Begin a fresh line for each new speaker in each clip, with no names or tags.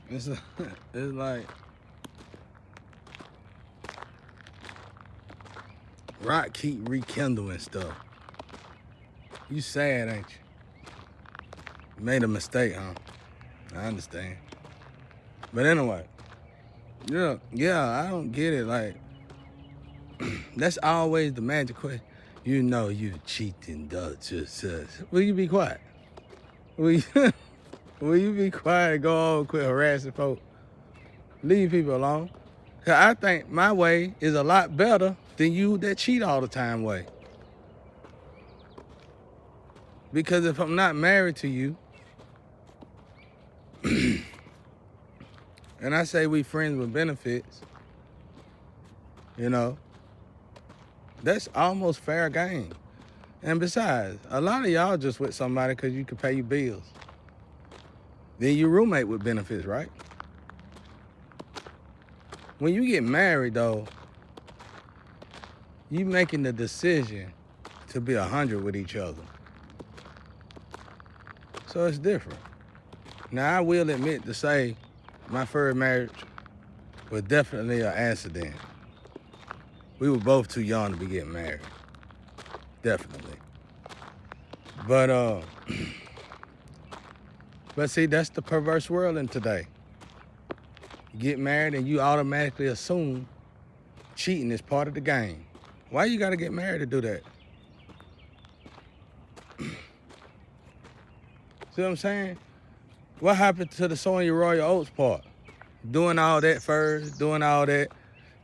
It's, it's like rock keep rekindling stuff. You sad, ain't you? Made a mistake, huh? I understand. But anyway, yeah, I don't get it. Like, that's always the magic question. You know you cheating, does just will you be quiet? Will you, will you be quiet and go on quit harassing folks? Leave people alone. Cause I think my way is a lot better than you that cheat all the time way. Because if I'm not married to you, and I say we friends with benefits, you know, that's almost fair game. And besides, a lot of y'all just with somebody because you can pay your bills. Then you roommate with benefits, right? When you get married, though, you making the decision to be 100 with each other. So it's different. Now, I will admit to say my first marriage was definitely an accident. We were both too young to be getting married. Definitely. But see, that's the perverse world in today. You get married and you automatically assume cheating is part of the game. Why you gotta get married to do that? See what I'm saying? What happened to the sowing your royal oats part? Doing all that first, doing all that,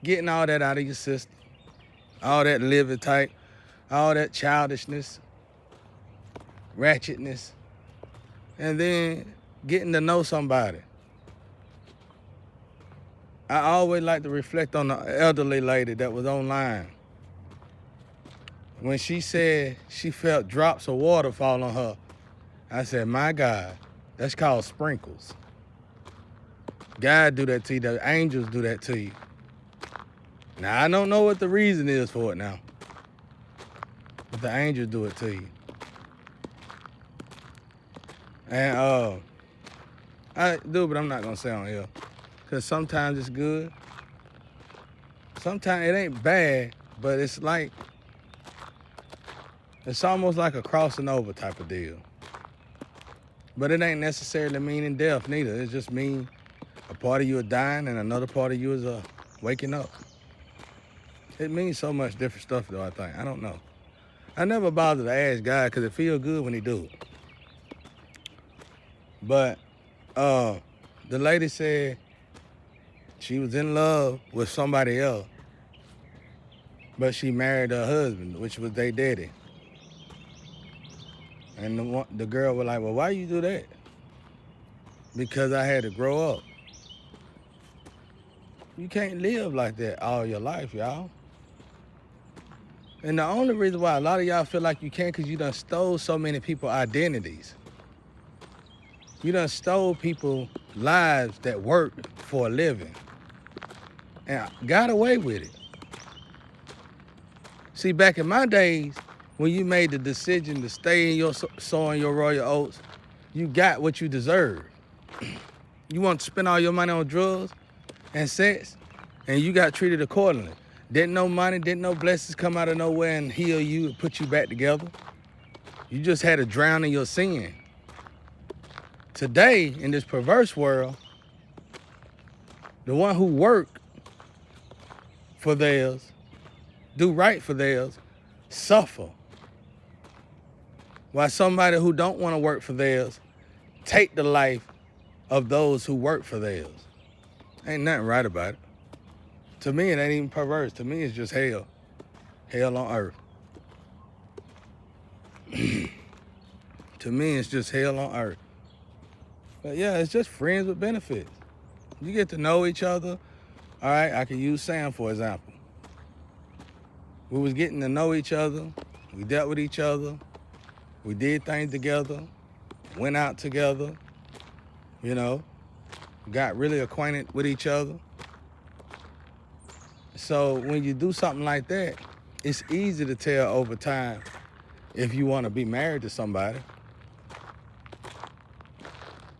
getting all that out of your system, all that living type, all that childishness, ratchetness, and then getting to know somebody. I always like to reflect on the elderly lady that was online. When she said she felt drops of water fall on her, I said, my God, that's called sprinkles. God do that to you, the angels do that to you. Now, I don't know what the reason is for it now, but the angels do it to you. And I do, but I'm not gonna say on here. Cause sometimes it's good. Sometimes it ain't bad, but it's almost like a crossing over type of deal. But it ain't necessarily meaning death neither. It just mean a part of you is dying and another part of you is waking up. It means so much different stuff though, I think. I don't know. I never bother to ask God because it feels good when he do it. But the lady said she was in love with somebody else, but she married her husband, which was their daddy. And the girl was like, well, why you do that? Because I had to grow up. You can't live like that all your life, y'all. And the only reason why a lot of y'all feel like you can't because you done stole so many people's identities. You done stole people's lives that work for a living and got away with it. See, back in my days, when you made the decision to stay in your sowing your royal oats, you got what you deserved. You want to spend all your money on drugs and sex, and you got treated accordingly. Didn't no money, didn't no blessings come out of nowhere and heal you and put you back together. You just had to drown in your sin. Today, in this perverse world, the one who work for theirs, do right for theirs, suffer. While somebody who don't want to work for theirs take the life of those who work for theirs. Ain't nothing right about it. To me, it ain't even perverse. To me, it's just hell. Hell on earth. To me, it's just hell on earth. But yeah, it's just friends with benefits. You get to know each other. All right, I can use Sam for example. We was getting to know each other. We dealt with each other. We did things together. Went out together. You know, got really acquainted with each other. So when you do something like that, it's easy to tell over time if you want to be married to somebody.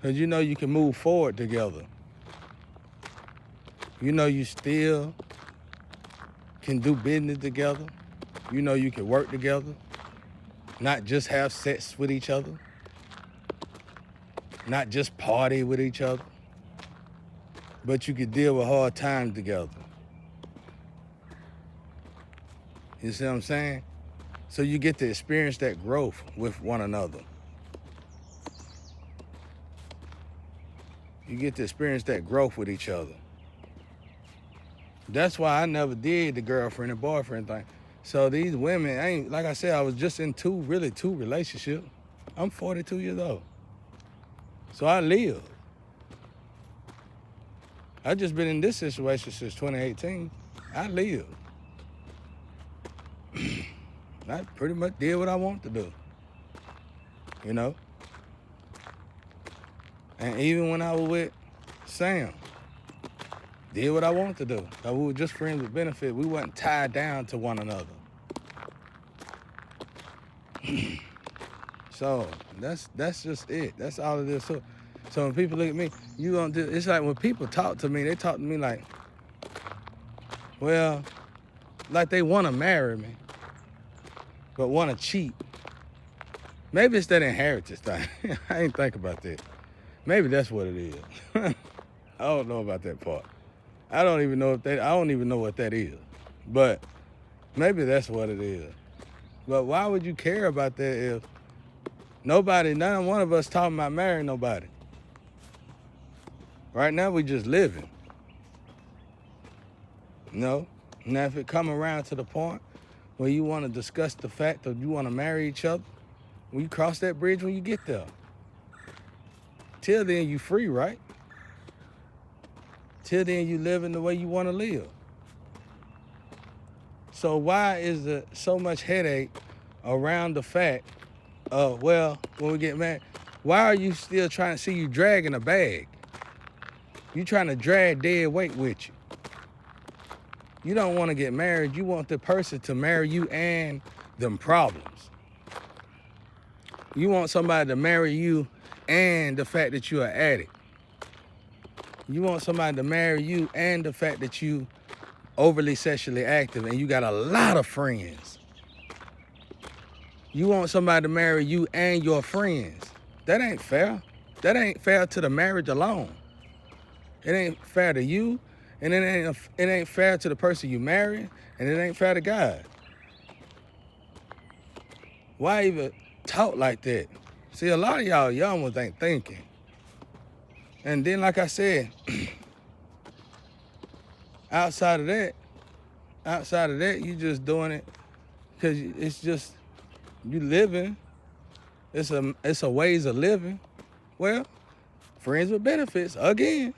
Because you know you can move forward together. You know you still can do business together. You know you can work together, not just have sex with each other, not just party with each other, but you can deal with hard times together. You see what I'm saying? So you get to experience that growth with one another. You get to experience that growth with each other. That's why I never did the girlfriend and boyfriend thing. So these women, ain't like I said, I was just in two relationships. I'm 42 years old. So I live. I just been in this situation since 2018. I live. I pretty much did what I want to do. You know? And even when I was with Sam, did what I wanted to do. We were just friends with benefit. We wasn't tied down to one another. So that's just it. That's all it is. So when people look at me, you gonna do. It's like when people talk to me, they talk to me like, well, like they want to marry me, but want to cheat. Maybe it's that inheritance thing. I ain't think about that. Maybe that's what it is. I don't know about that part. I don't even know what that is. But maybe that's what it is. But why would you care about that if none one of us talking about marrying nobody? Right now we just living. No? Now if it come around to the point where you want to discuss the fact of you want to marry each other, when you cross that bridge when you get there. Till then you free, right? Till then you living the way you want to live. So why is there so much headache around the fact of, well, when we get married, why are you still trying to see you dragging a bag? You trying to drag dead weight with you. You don't want to get married. You want the person to marry you and them problems. You want somebody to marry you and the fact that you're an addict. You want somebody to marry you and the fact that you overly sexually active and you got a lot of friends. You want somebody to marry you and your friends. That ain't fair. That ain't fair to the marriage alone. It ain't fair to you, and it ain't fair to the person you marry, and it ain't fair to God. Why even talk like that? See, a lot of y'all young ones ain't thinking. And then, like I said, outside of that, you just doing it because it's just, you living. It's a ways of living. Well, friends with benefits, again.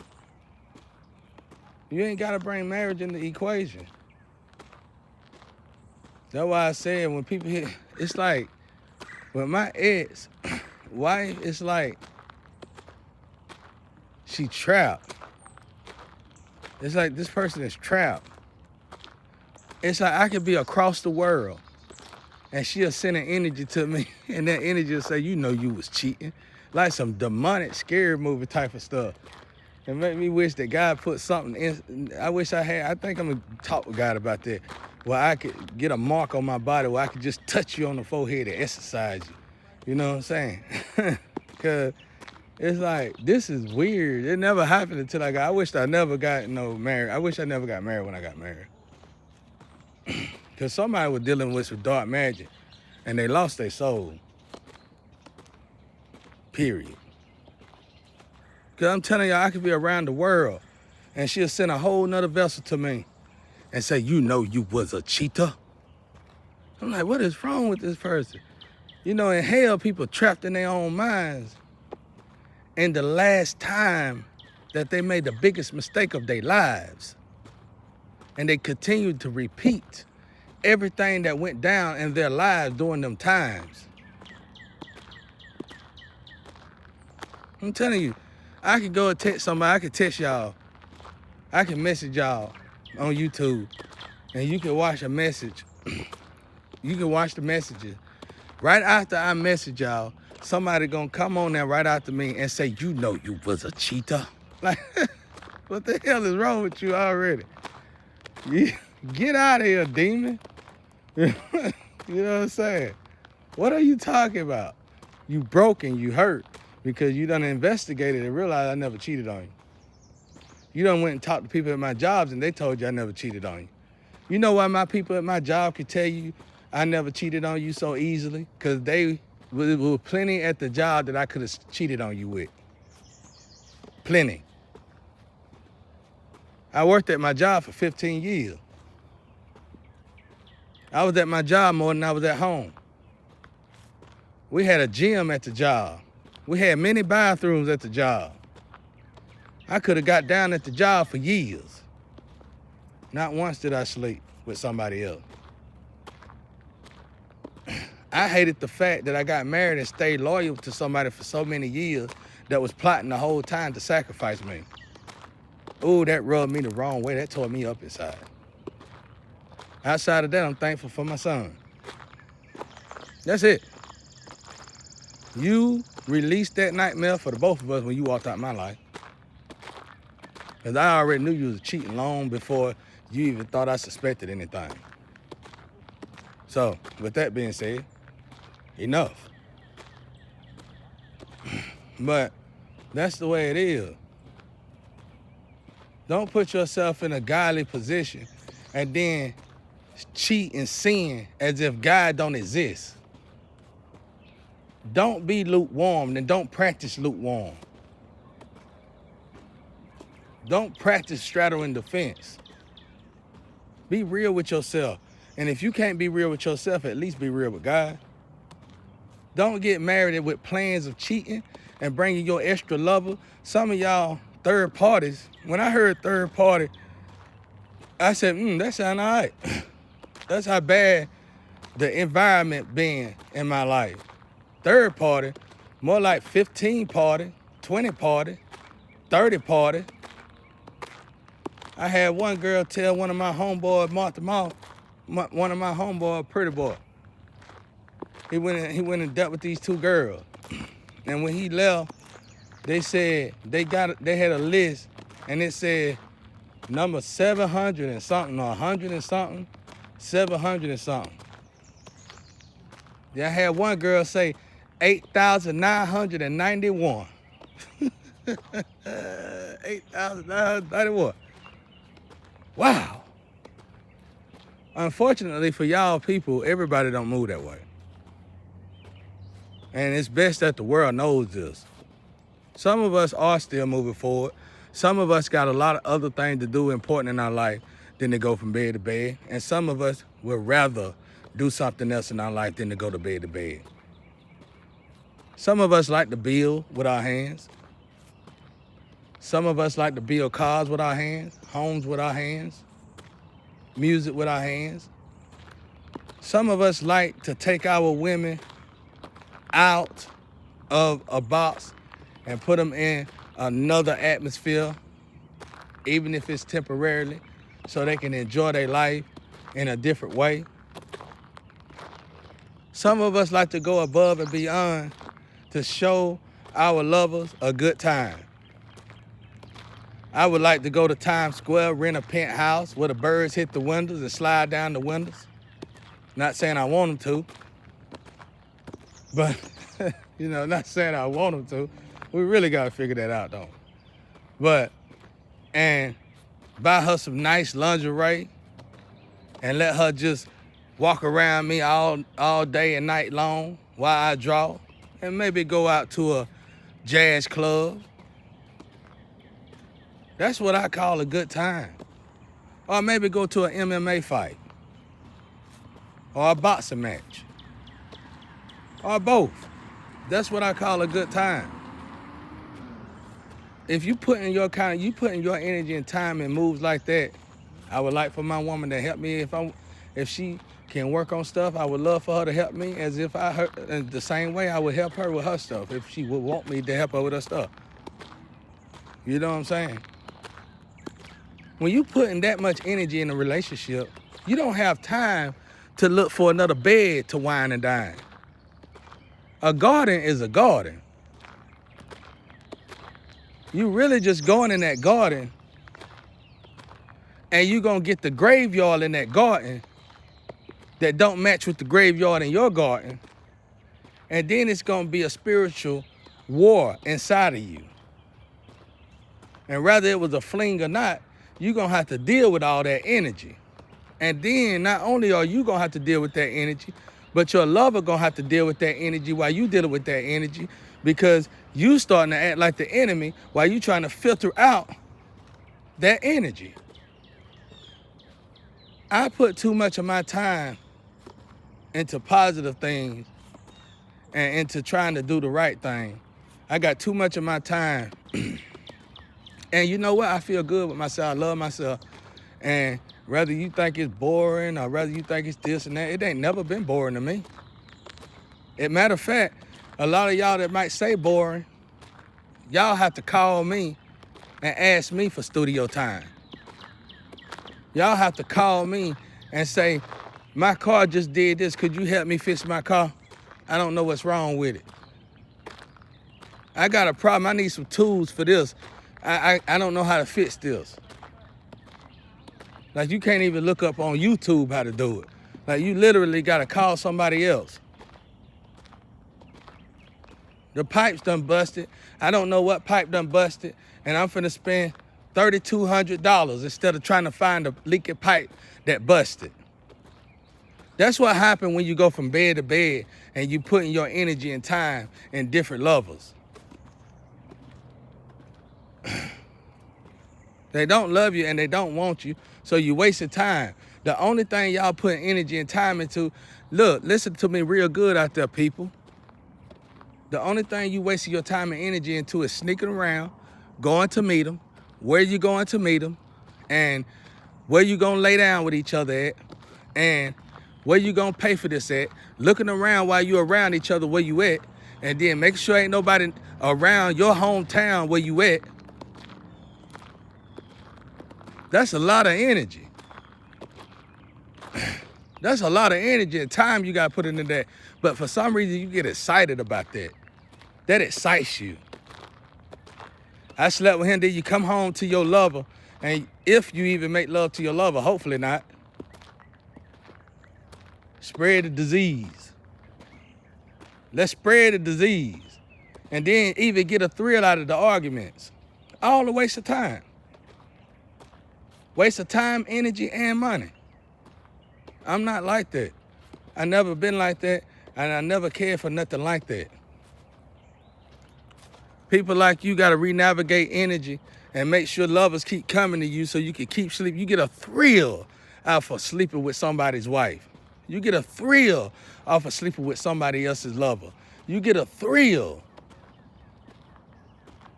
You ain't got to bring marriage in the equation. That's why I said when people hit, it's like, with my ex, wife, it's like, she trapped. It's like this person is trapped. It's like I could be across the world and she'll send an energy to me and that energy will say, you know you was cheating. Like some demonic scary movie type of stuff. It make me wish that God put something in. I think I'm gonna talk with God about that. Where I could get a mark on my body where I could just touch you on the forehead and exercise you. You know what I'm saying? Cause it's like, this is weird. It never happened until I wish I never got married. I wish I never got married when I got married. Cause somebody was dealing with some dark magic and they lost their soul. Period. Cause I'm telling y'all, I could be around the world and she'll send a whole nother vessel to me and say, you know you was a cheater. I'm like, what is wrong with this person? You know, in hell, people trapped in their own minds. And the last time that they made the biggest mistake of their lives. And they continued to repeat everything that went down in their lives during them times. I'm telling you, I could go and text somebody, I could text y'all, I can message y'all on YouTube, and you can watch a message. You can watch the messages. Right after I message y'all, somebody gonna come on there right after me and say, you know you was a cheater. Like, What the hell is wrong with you already? Get out of here, demon. You know what I'm saying? What are you talking about? You broken, you hurt, because you done investigated and realized I never cheated on you. You done went and talked to people at my jobs and they told you I never cheated on you. You know why my people at my job could tell you I never cheated on you so easily? Because there were plenty at the job that I could have cheated on you with. Plenty. I worked at my job for 15 years. I was at my job more than I was at home. We had a gym at the job. We had many bathrooms at the job. I could have got down at the job for years. Not once did I sleep with somebody else. I hated the fact that I got married and stayed loyal to somebody for so many years that was plotting the whole time to sacrifice me. Ooh, that rubbed me the wrong way. That tore me up inside. Outside of that, I'm thankful for my son. That's it. You released that nightmare for the both of us when you walked out my life. Because I already knew you was cheating long before you even thought I suspected anything. So, with that being said, enough. But that's the way it is. Don't put yourself in a godly position and then cheat and sin as if God don't exist. Don't be lukewarm and don't practice lukewarm. Don't practice straddling the fence. Be real with yourself. And if you can't be real with yourself, at least be real with God. Don't get married with plans of cheating and bringing your extra lover. Some of y'all third parties, when I heard third party, I said, that sound all right. That's how bad the environment been in my life. Third party, more like 15 party, 20 party, 30 party. I had one girl tell one of my homeboys, one of my homeboys, pretty boy. He went and dealt with these two girls. And when he left, they said they had a list and it said number 700 and something or 100 and something, 700 and something. Then I had one girl say 8,991. 8,991. Wow. Unfortunately for y'all people, everybody don't move that way. And it's best that the world knows this. Some of us are still moving forward. Some of us got a lot of other things to do important in our life than to go from bed to bed. And some of us would rather do something else in our life than to go to bed to bed. Some of us like to build with our hands. Some of us like to build cars with our hands, homes with our hands, music with our hands. Some of us like to take our women out of a box and put them in another atmosphere, even if it's temporarily, so they can enjoy their life in a different way. Some of us like to go above and beyond to show our lovers a good time. I would like to go to Times Square, rent a penthouse where the birds hit the windows and slide down the windows. Not saying I want them to, but, not saying I want them to. We really got to figure that out, though. And buy her some nice lingerie and let her just walk around me all day and night long while I draw, and maybe go out to a jazz club. That's what I call a good time. Or maybe go to an MMA fight. Or a boxing match. Or both. That's what I call a good time. If you put in your energy and time in moves like that, I would like for my woman to help me. If she can work on stuff, I would love for her to help me as if in the same way I would help her with her stuff if she would want me to help her with her stuff. You know what I'm saying? When you put in that much energy in a relationship, you don't have time to look for another bed to wine and dine. A garden is a garden. You really just going in that garden And you're going to get the graveyard in that garden that don't match with the graveyard in your garden. And then it's going to be a spiritual war inside of you. And whether it was a fling or not, you're going to have to deal with all that energy. And then not only are you going to have to deal with that energy, but your lover going to have to deal with that energy while you dealing with that energy, because you starting to act like the enemy while you trying to filter out that energy. I put too much of my time into positive things and into trying to do the right thing. I got too much of my time. And you know what? I feel good with myself. I love myself. And whether you think it's boring or whether you think it's this and that, it ain't never been boring to me. As a matter of fact, a lot of y'all that might say boring, y'all have to call me and ask me for studio time. Y'all have to call me and say, my car just did this. Could you help me fix my car? I don't know what's wrong with it. I got a problem. I need some tools for this. I don't know how to fix this. Like, you can't even look up on YouTube how to do it. Like, you literally got to call somebody else. The pipe's done busted. I don't know what pipe done busted, and I'm finna spend $3,200 instead of trying to find a leaky pipe that busted. That's what happened when you go from bed to bed and you putting your energy and time in different levels. They don't love you and they don't want you, so you wasting time. The only thing y'all putting energy and time into, look, listen to me real good out there, people. The only thing you wasting your time and energy into is sneaking around, going to meet them, where you going to meet them, and where you gonna lay down with each other at, and where you gonna pay for this at, looking around while you around each other where you at, and then making sure ain't nobody around your hometown where you at. That's a lot of energy. That's a lot of energy and time you gotta put into that. But for some reason, you get excited about that. That excites you. I slept with him, then you come home to your lover, and if you even make love to your lover, hopefully not, spread the disease. Let's spread the disease. And then even get a thrill out of the arguments. All a waste of time. Waste of time, energy, and money. I'm not like that. I never been like that, and I never cared for nothing like that. People like you gotta re-navigate energy and make sure lovers keep coming to you so you can keep sleeping. You get a thrill out of sleeping with somebody's wife. You get a thrill off of sleeping with somebody else's lover. You get a thrill.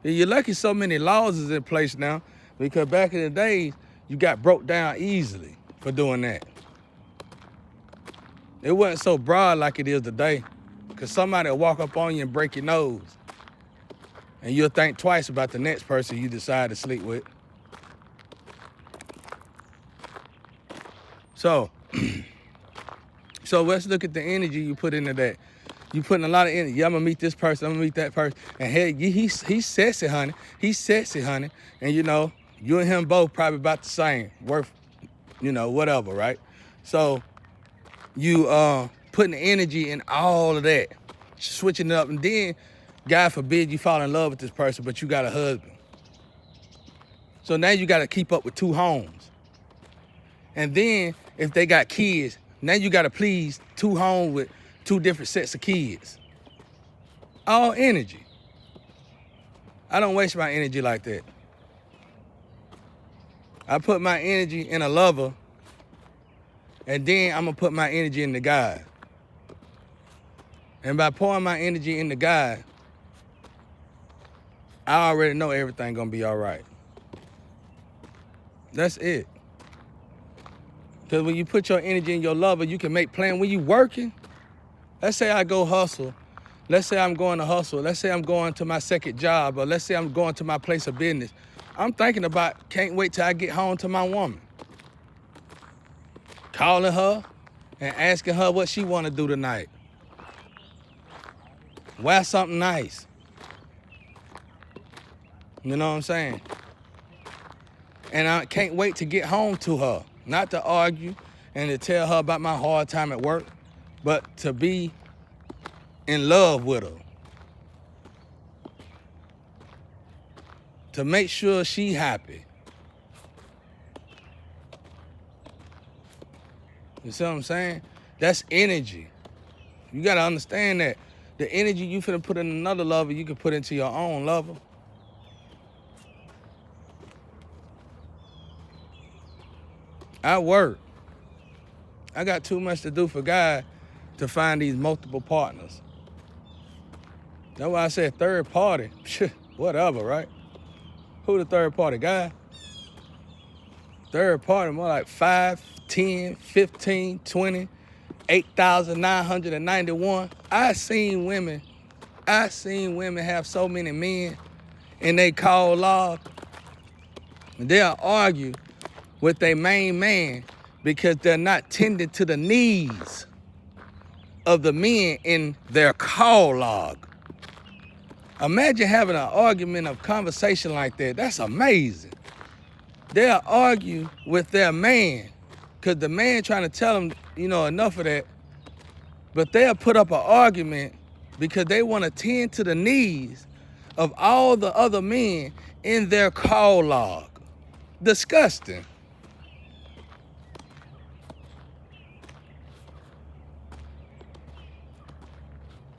And you're lucky so many laws is in place now, because back in the days, you got broke down easily for doing that. It wasn't so broad like it is today, because somebody will walk up on you and break your nose, and you'll think twice about the next person you decide to sleep with. So let's look at the energy you put into that. You putting a lot of energy. Yeah, I'm gonna meet this person, I'm gonna meet that person. And hey, he's sexy, honey. He's sexy, honey. And you know, you and him both probably about the same, worth, you know, whatever, right? So you putting the energy in all of that, switching it up, and then, God forbid, you fall in love with this person, but you got a husband. So now you gotta keep up with 2 homes. And then, if they got kids, now you gotta please 2 homes with 2 different sets of kids. All energy. I don't waste my energy like that. I put my energy in a lover, and then I'm gonna put my energy into God. And by pouring my energy into God, I already know everything gonna be all right. That's it. Because when you put your energy in your lover, you can make plans. When you working, let's say I go hustle. Let's say I'm going to hustle. Let's say I'm going to my second job, or let's say I'm going to my place of business. I'm thinking about, can't wait till I get home to my woman. Calling her and asking her what she want to do tonight. Wear something nice. You know what I'm saying? And I can't wait to get home to her. Not to argue and to tell her about my hard time at work, but to be in love with her. To make sure she happy. You see what I'm saying? That's energy. You gotta understand that. The energy you finna put in another lover, you can put into your own lover. I work. I got too much to do for God to find these multiple partners. That's why I said third party. Whatever, right? Who the third party guy? Third party, more like 5, 10, 15, 20, 8,991. I seen women have so many men in they call log. They'll argue with their main man because they're not tending to the needs of the men in their call log. Imagine having an argument of conversation like that. That's amazing. They'll argue with their man because the man trying to tell them, enough of that. But they'll put up an argument because they want to tend to the needs of all the other men in their call log. Disgusting.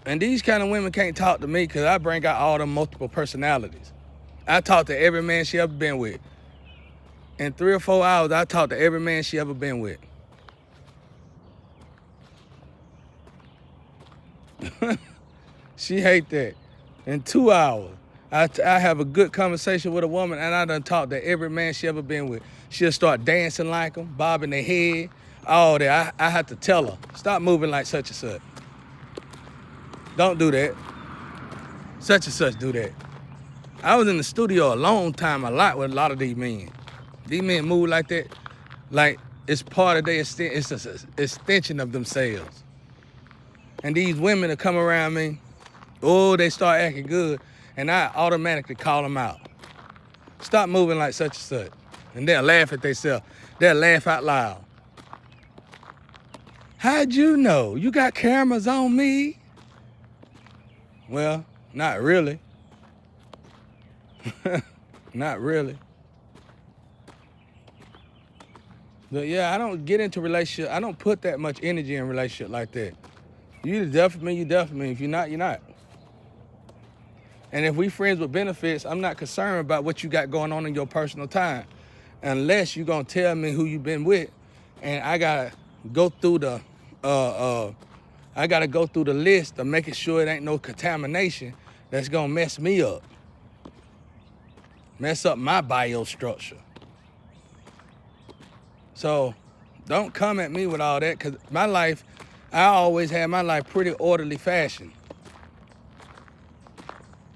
And these kind of women can't talk to me because I bring out all them multiple personalities. I talk to every man she ever been with. In 3 or 4 hours, I talk to every man she ever been with. She hate that. In 2 hours, I have a good conversation with a woman and I done talked to every man she ever been with. She'll start dancing like them, bobbing their head, all that. I have to tell her, stop moving like such and such. Don't do that. Such and such do that. I was in the studio a long time, a lot with a lot of these men. These men move like that, like it's part of their it's an extension of themselves. And these women that come around me, they start acting good, and I automatically call them out. Stop moving like such and such. And they'll laugh at themselves. They'll laugh out loud. How'd you know? You got cameras on me? Well, not really. Not really. But yeah, I don't get into relationship. I don't put that much energy in relationship like that. You definitely, you definitely. If you're not, you're not. And if we friends with benefits, I'm not concerned about what you got going on in your personal time, unless you're gonna tell me who you've been with, and I gotta go through the list of making sure it ain't no contamination that's gonna mess me up, mess up my biostructure. So don't come at me with all that, because my life, I always had my life pretty orderly fashion.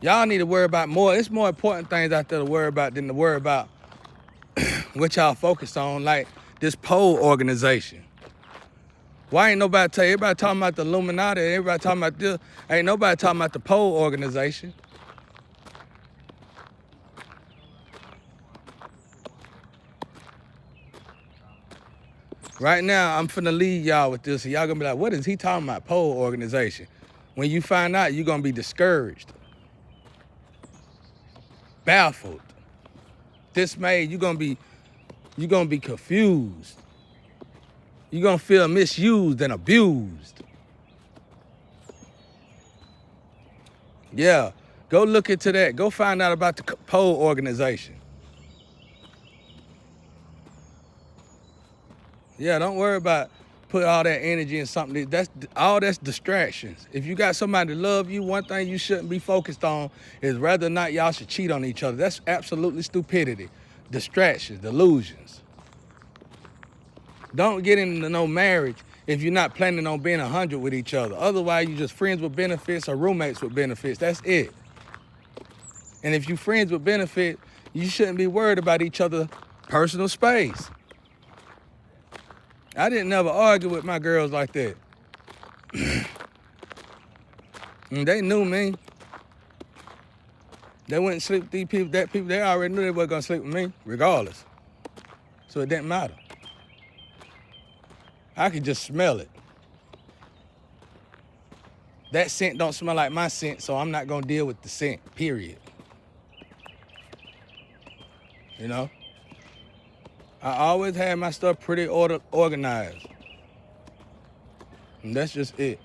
Y'all need to worry about more. It's more important things out there to worry about than to worry about what y'all focus on, like this poll organization. Why ain't nobody tell you? Everybody talking about the Illuminati, everybody talking about this. Ain't nobody talking about the poll organization. Right now, I'm finna lead y'all with this, and y'all gonna be like, what is he talking about, poll organization? When you find out, you're gonna be discouraged, baffled, dismayed. You're gonna be confused. You're gonna feel misused and abused. Yeah, go look into that. Go find out about the poll organization. Yeah, don't worry about put all that energy in something. That's distractions. If you got somebody to love you, one thing you shouldn't be focused on is whether or not y'all should cheat on each other. That's absolutely stupidity. Distractions, delusions. Don't get into no marriage if you're not planning on being 100 with each other. Otherwise, you're just friends with benefits or roommates with benefits. That's it. And if you're friends with benefit, you shouldn't be worried about each other's personal space. I didn't never argue with my girls like that. And they knew me. They wouldn't sleep with these people, they already knew they weren't gonna sleep with me, regardless. So it didn't matter. I could just smell it. That scent don't smell like my scent, so I'm not gonna deal with the scent, period. You know? I always had my stuff pretty organized. And that's just it.